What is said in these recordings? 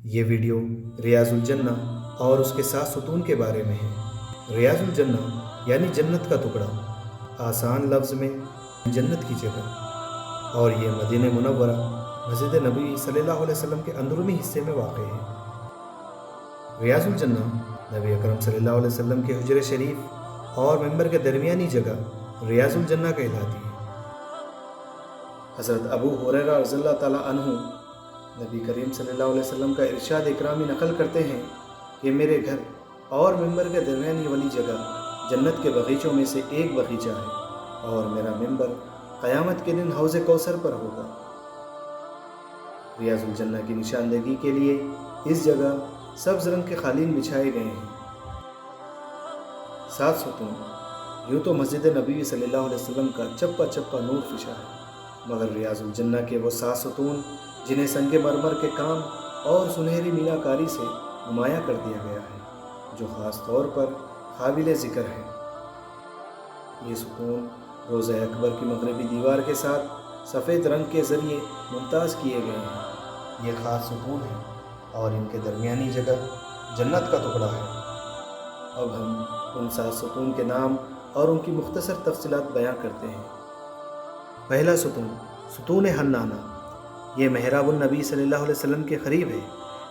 یہ ویڈیو ریاض الجنہ اور اس کے 7 ستون کے بارے میں ہے۔ ریاض الجنہ یعنی جنت کا ٹکڑا، آسان لفظ میں جنت کی جگہ، اور یہ مدینہ منورہ مسجد نبوی صلی اللہ علیہ وسلم کے اندرونی حصے میں واقع ہے۔ ریاض الجنہ نبی اکرم صلی اللہ علیہ وسلم کے حجر شریف اور ممبر کے درمیانی جگہ ریاض الجنہ کہلاتی ہے۔ حضرت ابو ہریرہ رضی اللہ تعالیٰ عنہ نبی کریم صلی اللہ علیہ وسلم کا ارشاد اکرامی نقل کرتے ہیں کہ میرے گھر اور ممبر کے درمیانی والی جگہ جنت کے باغیچوں میں سے ایک باغیچہ ہے، اور میرا ممبر قیامت کے دن حوض کوثر پر ہوگا۔ ریاض الجنہ کی نشاندہی کے لیے اس جگہ سبز رنگ کے قالین بچھائے گئے ہیں۔ 7 ستون، یوں تو مسجد نبوی صلی اللہ علیہ وسلم کا چپا چپا نور فشا ہے، مگر ریاض الجنہ کے وہ 7 ستون جنہیں سنگ مرمر کے کام اور سنہری مینا کاری سے نمایاں کر دیا گیا ہے، جو خاص طور پر قابل ذکر ہے۔ یہ ستون روضہ اکبر کی مغربی دیوار کے ساتھ سفید رنگ کے ذریعے ممتاز کیے گئے ہیں۔ یہ خاص ستون ہیں اور ان کے درمیانی جگہ جنت کا ٹکڑا ہے۔ اب ہم ان 7 ستون کے نام اور ان کی مختصر تفصیلات بیان کرتے ہیں۔ پہلا ستون، ستون حنانہ، یہ محراب النبی صلی اللہ علیہ وسلم کے قریب ہے۔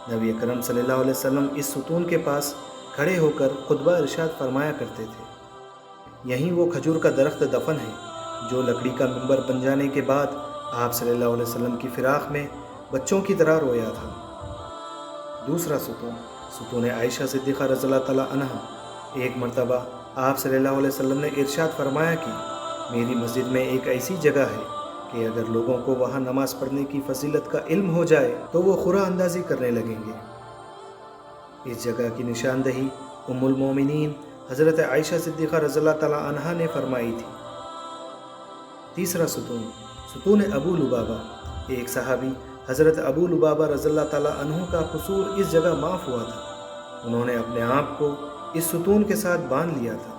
نبی اکرم صلی اللہ علیہ وسلم اس ستون کے پاس کھڑے ہو کر خطبہ ارشاد فرمایا کرتے تھے۔ یہیں وہ کھجور کا درخت دفن ہے جو لکڑی کا ممبر بن جانے کے بعد آپ صلی اللہ علیہ وسلم کی فراق میں بچوں کی طرح رویا تھا۔ دوسرا ستون، ستون عائشہ صدیقہ رضی اللہ تعالیٰ عنہا، ایک مرتبہ آپ صلی اللہ علیہ وسلم نے ارشاد فرمایا کہ میری مسجد میں ایک ایسی جگہ ہے کہ اگر لوگوں کو وہاں نماز پڑھنے کی فضیلت کا علم ہو جائے تو وہ خورا اندازی کرنے لگیں گے۔ اس جگہ کی نشاندہی ام المومنین حضرت عائشہ صدیقہ رضی اللہ تعالیٰ عنہا نے فرمائی تھی۔ تیسرا ستون، ستون ابو لبابہ، ایک صحابی حضرت ابو لبابہ رضی اللہ تعالیٰ عنہ کا قصور اس جگہ معاف ہوا تھا۔ انہوں نے اپنے آپ کو اس ستون کے ساتھ باندھ لیا تھا۔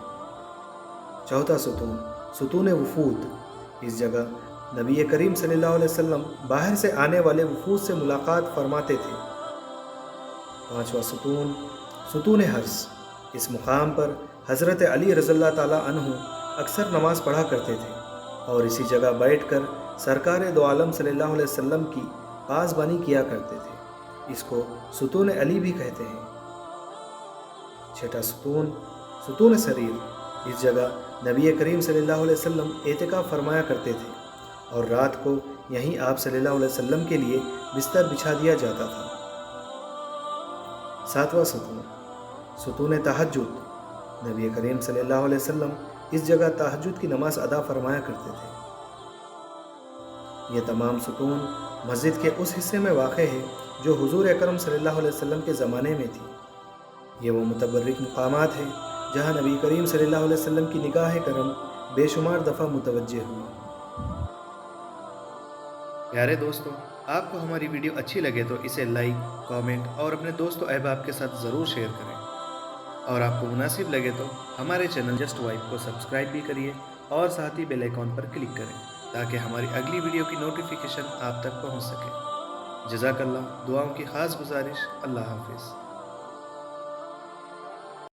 چوتھا ستون، ستون وفود، اس جگہ نبی کریم صلی اللہ علیہ وسلم باہر سے آنے والے وفود سے ملاقات فرماتے تھے۔ پانچواں ستون، ستون حرس، اس مقام پر حضرت علی رضی اللہ تعالیٰ عنہ اکثر نماز پڑھا کرتے تھے اور اسی جگہ بیٹھ کر سرکار دو عالم صلی اللہ علیہ وسلم کی پاسبانی کیا کرتے تھے۔ اس کو ستون علی بھی کہتے ہیں۔ چھٹا ستون، ستون سریر، اس جگہ نبی کریم صلی اللہ علیہ وسلم اعتکاف فرمایا کرتے تھے اور رات کو یہیں آپ صلی اللہ علیہ وسلم کے لیے بستر بچھا دیا جاتا تھا۔ ساتواں ستون، ستون تہجد، نبی کریم صلی اللہ علیہ وسلم اس جگہ تہجد کی نماز ادا فرمایا کرتے تھے۔ یہ تمام ستون مسجد کے اس حصے میں واقع ہے جو حضور اکرم صلی اللہ علیہ وسلم کے زمانے میں تھی۔ یہ وہ متبرک مقامات ہیں جہاں نبی کریم صلی اللہ علیہ وسلم کی نگاہ کرم بے شمار دفعہ متوجہ ہوئی۔ پیارے دوستو، آپ کو ہماری ویڈیو اچھی لگے تو اسے لائک، کامنٹ اور اپنے دوست و احباب کے ساتھ ضرور شیئر کریں، اور آپ کو مناسب لگے تو ہمارے چینل جسٹ وائب کو سبسکرائب بھی کریے اور ساتھ ہی بیل آئیکن پر کلک کریں تاکہ ہماری اگلی ویڈیو کی نوٹیفیکیشن آپ تک پہنچ سکے۔ جزاک اللہ، دعاؤں کی خاص گزارش۔ اللہ حافظ۔